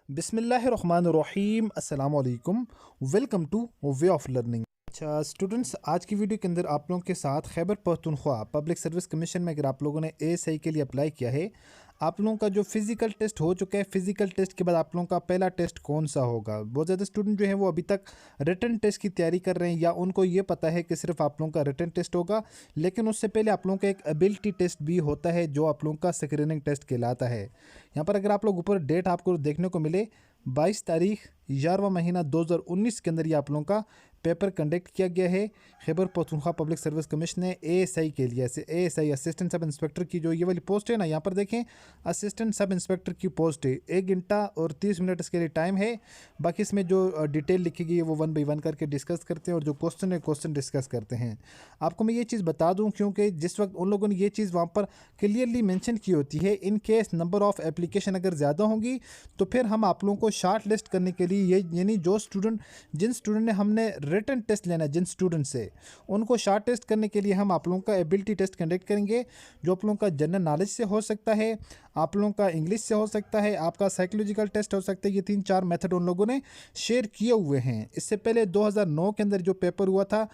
बिस्मिल्लाहिर्रहमानिर्रहीम अस्सलाम वालेकुम। Welcome two way of learning. अच्छा स्टूडेंट्स, आज की वीडियो के अंदर आप लोगों के साथ Khyber Pakhtunkhwa public service commission में अगर आप लोगों ने एएसआई के लिए अप्लाई किया है, आप लोगों का जो फिज़िकल टेस्ट हो चुका है, फिज़िकल टेस्ट के बाद आप लोगों का पहला टेस्ट कौन सा होगा। बहुत ज़्यादा स्टूडेंट जो है वो अभी तक रिटन टेस्ट की तैयारी कर रहे हैं, या उनको ये पता है कि सिर्फ आप लोगों का रिटन टेस्ट होगा, लेकिन उससे पहले आप लोगों का एक एबिलिटी टेस्ट भी होता है जो आप लोगों का स्क्रीनिंग टेस्ट कहलाता है। यहाँ पर अगर आप लोग ऊपर डेट आपको देखने को मिले 22 तारीख 11वां महीना 2019 के अंदर ये आप लोगों का पेपर कंडक्ट किया गया है। Khyber Pakhtunkhwa public service commission ने एएसआई के लिए, एएसआई असिस्टेंट सब इंस्पेक्टर की जो ये वाली पोस्ट है ना, यहाँ पर देखें असिस्टेंट सब इंस्पेक्टर की पोस्ट है। 1 घंटा और 30 मिनट इसके लिए टाइम है। बाकी इसमें जो डिटेल लिखी गई है वो 1 बाई 1 करके डिस्कस करते हैं, और जो क्वेश्चन है क्वेश्चन डिस्कस करते हैं। आपको मैं ये चीज़ बता दूँ, क्योंकि जिस वक्त उन लोगों ने ये चीज़ वहाँ पर क्लियरली मैंशन की होती है, in case number of application अगर ज़्यादा होंगी तो फिर हम आप लोगों को शार्ट लिस्ट करने के लिए ये, यानी जो स्टूडेंट जिन स्टूडेंट ने हमने रिटन टेस्ट लेना है, जिन स्टूडेंट से उनको शार्ट टेस्ट करने के लिए हम आप लोगों का एबिलिटी टेस्ट कंडक्ट करेंगे, जो आप लोगों का जनरल नॉलेज से हो सकता है, आप लोगों का इंग्लिश से हो सकता है, आपका साइकोलॉजिकल टेस्ट हो सकता है। ये 3-4 मेथड उन लोगों ने शेयर किए हुए हैं। इससे पहले 2009 के अंदर जो पेपर हुआ था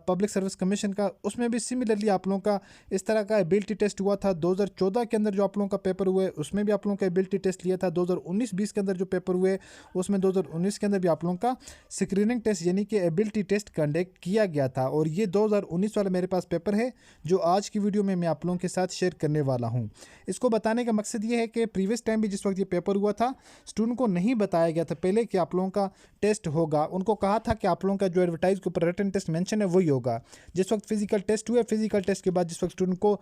पब्लिक सर्विस कमीशन का, उसमें भी सिमिलरली आप लोगों का इस तरह का एबिलिटी टेस्ट हुआ था। 2014 के अंदर जो आप लोगों का पेपर हुए उसमें भी आप लोगों का एबिलिटी टेस्ट लिया था। 2019-20 के अंदर जो पेपर हुए उसमें 2019 के अंदर भी आप लोगों का स्क्रीनिंग टेस्ट यानी कि एबिलिटी टेस्ट कंडक्ट किया गया था। और ये 2019 वाला मेरे पास पेपर है जो आज की वीडियो में मैं आप लोगों के साथ शेयर करने वाला हूँ। इसको बताने का मकसद ये है कि प्रीवियस टाइम भी जिस वक्त ये पेपर हुआ था, स्टूडेंट को नहीं बताया गया था पहले कि आप लोगों का टेस्ट होगा। उनको कहा था कि आप लोगों का जो एडवर्टाइज के ऊपर रिटन टेस्ट मेंशन है वही होगा। जिस वक्त फिजिकल टेस्ट हुए, फिजिकल टेस्ट के बाद जिस वक्त स्टूडेंट को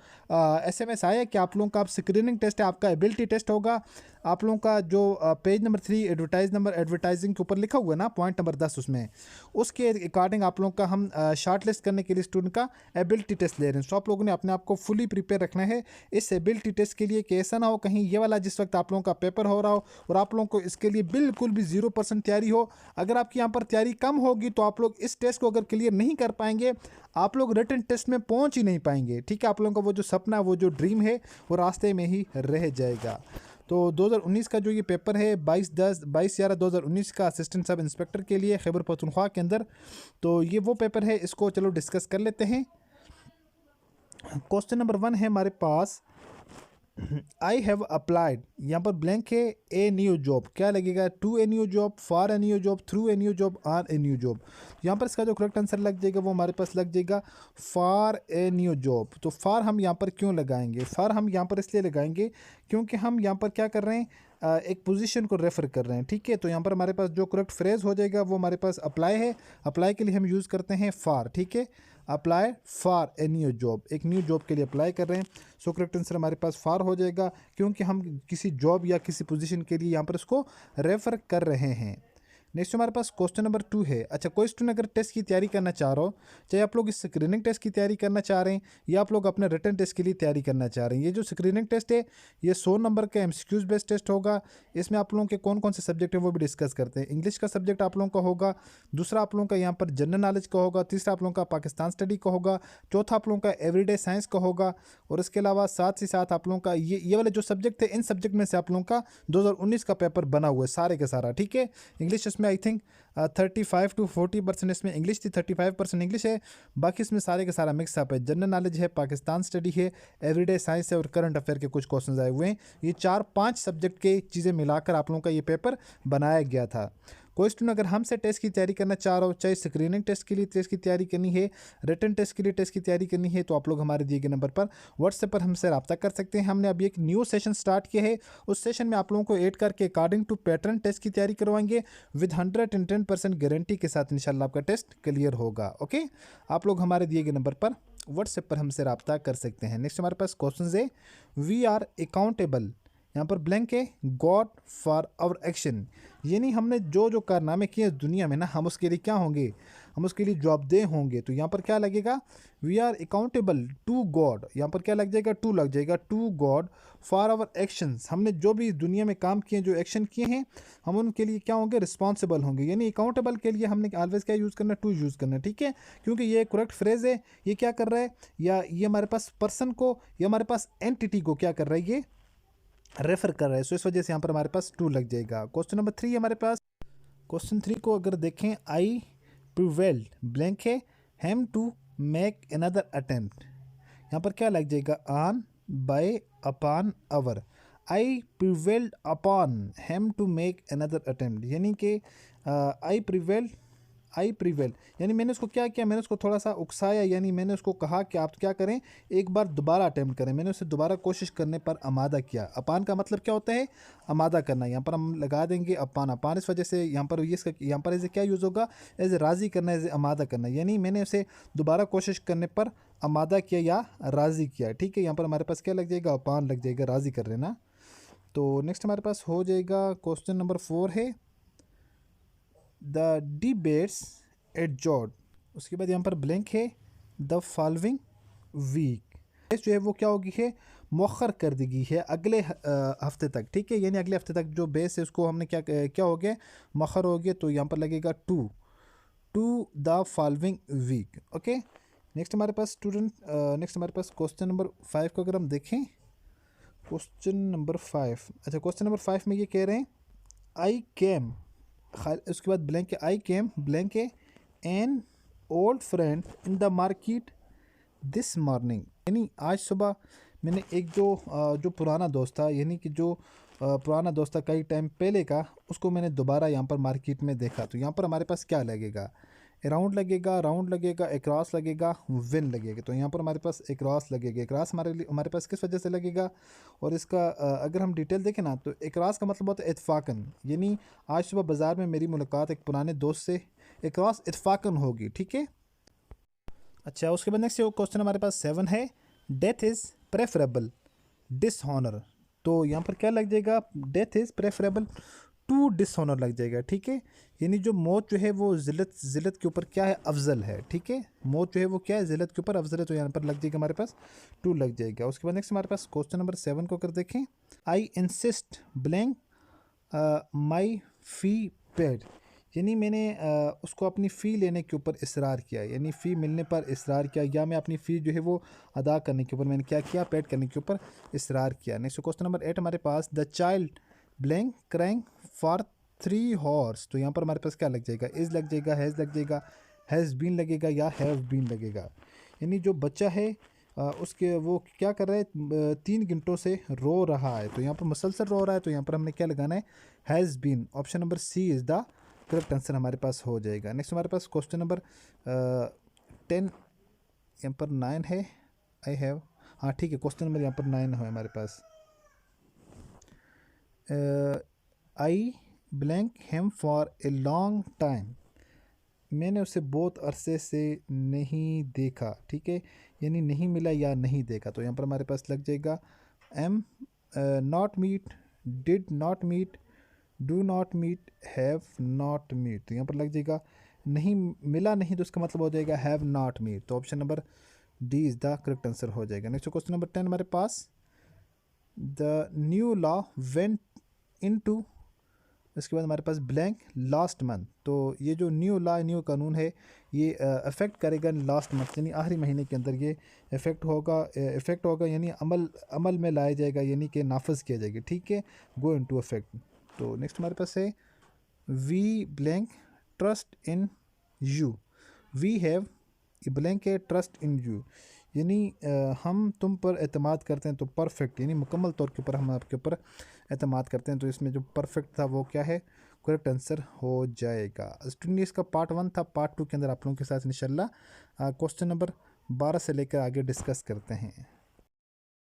एसएमएस आया कि आप लोगों का स्क्रीनिंग टेस्ट है, आपका एबिलिटी टेस्ट होगा, आप लोगों का जो पेज नंबर 3 एडवर्टाइजिंग के ऊपर लिखा हुआ है ना, पॉइंट नंबर 10, उसमें उसके अकॉर्डिंग आप लोगों का हम शार्ट लिस्ट करने के लिए स्टूडेंट का एबिलिटी टेस्ट ले रहे हैं। सो आप लोगों ने अपने आप को फुली प्रिपेयर रखना है इस एबिलिटी टेस्ट के लिए, कि ऐसा ना हो कहीं ये वाला जिस वक्त आप लोगों का पेपर हो रहा हो और आप लोगों को इसके लिए बिल्कुल भी 0% तैयारी हो। अगर आपकी यहाँ पर तैयारी कम होगी तो आप लोग इस टेस्ट को अगर क्लियर नहीं कर पाएंगे, आप लोग रिटन टेस्ट में पहुँच ही नहीं पाएंगे। ठीक है, आप लोगों का वो जो सपना, वो जो ड्रीम है, वो रास्ते में ही रह जाएगा। तो 2019 का जो ये पेपर है 22/11/2019 का असिस्टेंट सब इंस्पेक्टर के लिए खैबर पख्तूनख्वा के अंदर, तो ये वो पेपर है। इसको चलो डिस्कस कर लेते हैं। क्वेश्चन नंबर 1 है हमारे पास, आई हैव अप्लाइड, यहाँ पर ब्लैंक है, ए न्यू जॉब, क्या लगेगा, to a new job, for a new job, through a new job, on a new job. यहाँ पर इसका जो करेक्ट आंसर लग जाएगा वो हमारे पास लग जाएगा फॉर ए न्यू जॉब। तो फॉर हम यहाँ पर क्यों लगाएंगे, फॉर हम यहाँ पर इसलिए लगाएंगे क्योंकि हम यहाँ पर क्या कर रहे हैं, एक पोजीशन को रेफ़र कर रहे हैं। ठीक है, तो यहाँ पर हमारे पास जो करेक्ट फ्रेज़ हो जाएगा वो हमारे पास अप्लाई है। अप्लाई के लिए हम यूज़ करते हैं फॉर। ठीक है, apply for a new job, एक न्यू जॉब के लिए अप्लाई कर रहे हैं। सो करेक्ट आंसर हमारे पास फॉर हो जाएगा, क्योंकि हम किसी जॉब या किसी पोजीशन के लिए यहाँ पर इसको रेफ़र कर रहे हैं। नेक्स्ट हमारे पास क्वेश्चन नंबर 2 है। अच्छा, कोई स्टूडेंट अगर टेस्ट की तैयारी करना चाह रहा हो, चाहे आप लोग इस स्क्रीनिंग टेस्ट की तैयारी करना चाह रहे हैं या आप लोग अपने रिटन टेस्ट के लिए तैयारी करना चाह रहे हैं, ये जो स्क्रीनिंग टेस्ट है ये 100 नंबर का एमसीक्यूज बेस्ड टेस्ट होगा। इसमें आप लोगों के कौन कौन से सब्जेक्ट हैं वो भी डिस्कस करते हैं। इंग्लिश का सब्जेक्ट आप लोगों का होगा, दूसरा आप लोगों का यहाँ पर जनरल नॉलेज का होगा, तीसरा आप लोगों का पाकिस्तान स्टडी का होगा, चौथा आप लोगों का एवरीडे साइंस का होगा, और इसके अलावा साथ ही साथ आप लोगों का ये वाले जो सब्जेक्ट थे, इन सब्जेक्ट में से आप लोगों का 2019 का पेपर बना हुआ है सारे के सारा। ठीक है, इंग्लिश इसमें आई थिंक 35 to 40% इसमें इंग्लिश थी, 35% इंग्लिश है, बाकी इसमें सारे के सारा मिक्सअप है। जनरल नॉलेज है, पाकिस्तान स्टडी है, एवरीडे साइंस है, और करंट अफेयर के कुछ क्वेश्चंस आए हुए हैं। ये 4-5 सब्जेक्ट के चीज़ें मिलाकर आप लोगों का ये पेपर बनाया गया था। कोई स्टूडेंट अगर हमसे टेस्ट की तैयारी करना चाह रहा हो, चाहे स्क्रीनिंग टेस्ट के लिए टेस्ट की तैयारी करनी है, रिटन टेस्ट के लिए टेस्ट की तैयारी करनी है, तो आप लोग हमारे दिए गए नंबर पर व्हाट्सएप पर हमसे रब्ता कर सकते हैं। हमने अभी एक न्यू सेशन स्टार्ट किया है, उस सेशन में आप लोगों को ऐड करके अकॉर्डिंग टू पैटर्न टेस्ट की तैयारी करवाएंगे विद 110% गारंटी के साथ। इंशाल्लाह आपका टेस्ट क्लियर होगा। ओके, आप लोग हमारे दिए गए नंबर पर व्हाट्सएप पर हमसे रब्ता कर सकते हैं। नेक्स्ट हमारे पास क्वेश्चन है, वी आर अकाउंटेबल, यहाँ पर ब्लैंक है, गॉड फॉर आवर एक्शन, यानी हमने जो जो कारनामे किए इस दुनिया में ना, हम उसके लिए क्या होंगे, हम उसके लिए जवाबदेह होंगे। तो यहाँ पर क्या लगेगा, we are accountable to God, यहाँ पर क्या लग जाएगा, टू लग जाएगा, to God for our actions, हमने जो भी इस दुनिया में काम किए, जो एक्शन किए हैं, हम उनके लिए क्या होंगे, रिस्पॉन्सिबल होंगे। यानी अकाउंटेबल के लिए हमने ऑलवेज क्या यूज़ करना, टू यूज़ करना। ठीक है, क्योंकि ये करेक्ट फ्रेज है। ये क्या कर रहा है, या ये हमारे पास पर्सन को या हमारे पास एंटिटी को क्या कर रहा है, ये रेफर कर रहा है, सो इस वजह से यहाँ पर हमारे पास टू लग जाएगा। क्वेश्चन नंबर 3 हमारे पास, क्वेश्चन 3 को अगर देखें, आई प्रिवेल्ड ब्लैंक है him to make another attempt, यहाँ पर क्या लग जाएगा, on, by, upon, over. I prevailed upon him to make another attempt, यानी कि आई प्रिवेल यानी मैंने उसको क्या किया, मैंने उसको थोड़ा सा उकसाया, यानी मैंने उसको कहा कि आप क्या करें, एक बार दोबारा अटेम्प्ट करें, मैंने उसे दोबारा कोशिश करने पर आमादा किया। अपान का मतलब क्या होता है, आमादा करना। यहाँ पर हम लगा देंगे अपान, अपान इस वजह से यहाँ पर यहाँ पर एज क्या यूज़ होगा, एज राज़ी करना, एज आमादा करना, यानी मैंने उसे दोबारा कोशिश करने पर आमादा किया या राज़ी किया। ठीक है, यहाँ पर हमारे पास क्या लग जाएगा, अपान लग जाएगा, राज़ी कर लेना। तो नेक्स्ट हमारे पास हो जाएगा क्वेश्चन नंबर 4 है, द डिबेट्स एडजॉर्ड, उसके बाद यहाँ पर ब्लैंक है, द फॉलोइंग वीक, जो है वो क्या होगी है, मौखर कर दी गई है अगले हफ्ते तक। ठीक है, यानी अगले हफ्ते तक जो बेस है उसको हमने क्या हो गया, मौखर हो गया, तो यहाँ पर लगेगा to the following week. Okay, next हमारे पास स्टूडेंट, नेक्स्ट हमारे पास क्वेश्चन नंबर 5 को अगर हम देखें, क्वेश्चन नंबर 5, अच्छा क्वेश्चन नंबर 5 में ये कह रहे हैं, आई केम, उसके बाद ब्लैंक है, आई केम ब्लैंक है an old friend in the market this morning, यानी आज सुबह मैंने एक जो पुराना दोस्त था, यानी कि जो पुराना दोस्त था कई टाइम पहले का, उसको मैंने दोबारा यहाँ पर मार्केट में देखा। तो यहाँ पर हमारे पास क्या लगेगा, अराउंड लगेगा, राउंड लगेगा, एक्रॉस लगेगा, विन लगेगा। तो यहाँ पर हमारे पास एक्रॉस लगेगा। एक्रॉस हमारे पास किस वजह से लगेगा, और इसका अगर हम डिटेल देखें ना, तो एक्रॉस का मतलब होता है इत्फाकन, यानी आज सुबह बाज़ार में मेरी मुलाकात एक पुराने दोस्त से एक्रॉस इत्फाकन होगी। ठीक है, अच्छा उसके बाद नेक्स्ट क्वेश्चन हमारे पास 7 है, डेथ इज़ प्रेफरेबल डिसऑनर, तो यहाँ पर क्या लग जाएगा, death is preferable to dishonour लग जाएगा। ठीक है, यानी जो मौत जो है वो जिल्लत के ऊपर क्या है, अफजल है। ठीक है, मौत जो है वो क्या है, जिल्लत के ऊपर अफजल है, तो यहाँ पर लग जाएगा हमारे पास टू लग जाएगा। उसके बाद नेक्स्ट हमारे पास क्वेश्चन नंबर 7 को अगर देखें, I insist blank my fee paid, यानी मैंने उसको अपनी फ़ी लेने के ऊपर इसरार किया, यानी फ़ी मिलने पर इसरार किया, या मैं अपनी फ़ी जो है वो अदा करने के ऊपर मैंने क्या किया, पेड करने के ऊपर इसरार किया। नेक्स्ट क्वेश्चन नंबर 8 हमारे पास, the child blank crying for 3 hours, तो यहाँ पर हमारे पास क्या लग जाएगा, इज़ लग जाएगा, हैज़ लग जाएगा, हैज़ बीन लगेगा, या हैव बीन लगेगा। यानी जो बच्चा है उसके वो क्या कर रहा है, 3 घंटों से रो रहा है, तो यहाँ पर मुसलसल रो रहा है, तो यहाँ पर हमने क्या लगाना है, has been. Option number C is the correct answer हमारे पास हो जाएगा। नेक्स्ट हमारे पास क्वेश्चन नंबर 10, यहाँ पर 9 है, आई हैव, हाँ ठीक है, क्वेश्चन नंबर यहाँ पर 9 है हमारे पास, I blank him for a long time, मैंने उसे बहुत अरसे से नहीं देखा। ठीक है, यानी नहीं मिला या नहीं देखा, तो यहाँ पर हमारे पास लग जाएगा am not meet, did not meet, do not meet, have not meet, तो यहाँ पर लग जाएगा नहीं मिला नहीं, तो उसका मतलब हो जाएगा हैव नॉट मीट, तो option number D is the correct answer हो जाएगा। नेक्स्ट क्वेश्चन नंबर 10 हमारे पास, the new law went into, इसके बाद हमारे पास ब्लैंक लास्ट मंथ, तो ये जो न्यू लॉ, न्यू कानून है, ये अफेक्ट करेगा लास्ट मंथ, यानी आखिरी महीने के अंदर ये इफेक्ट होगा, यानी अमल में लाया जाएगा, यानी कि नाफज किया जाएगा। ठीक है, गो इनटू इफेक्ट। तो नेक्स्ट हमारे पास है, we blank trust in you, we have blank है ट्रस्ट इन यू, यानी हम तुम पर एतमाद करते हैं, तो परफेक्ट, यानी मुकम्मल तौर के ऊपर हम आपके ऊपर एतमाद करते हैं, तो इसमें जो परफेक्ट था वो क्या है, करेक्ट आंसर हो जाएगा। स्टूडेंट इसका पार्ट 1 था, पार्ट 2 के अंदर आप लोगों के साथ इंशाल्लाह क्वेश्चन नंबर 12 से लेकर आगे डिस्कस करते हैं।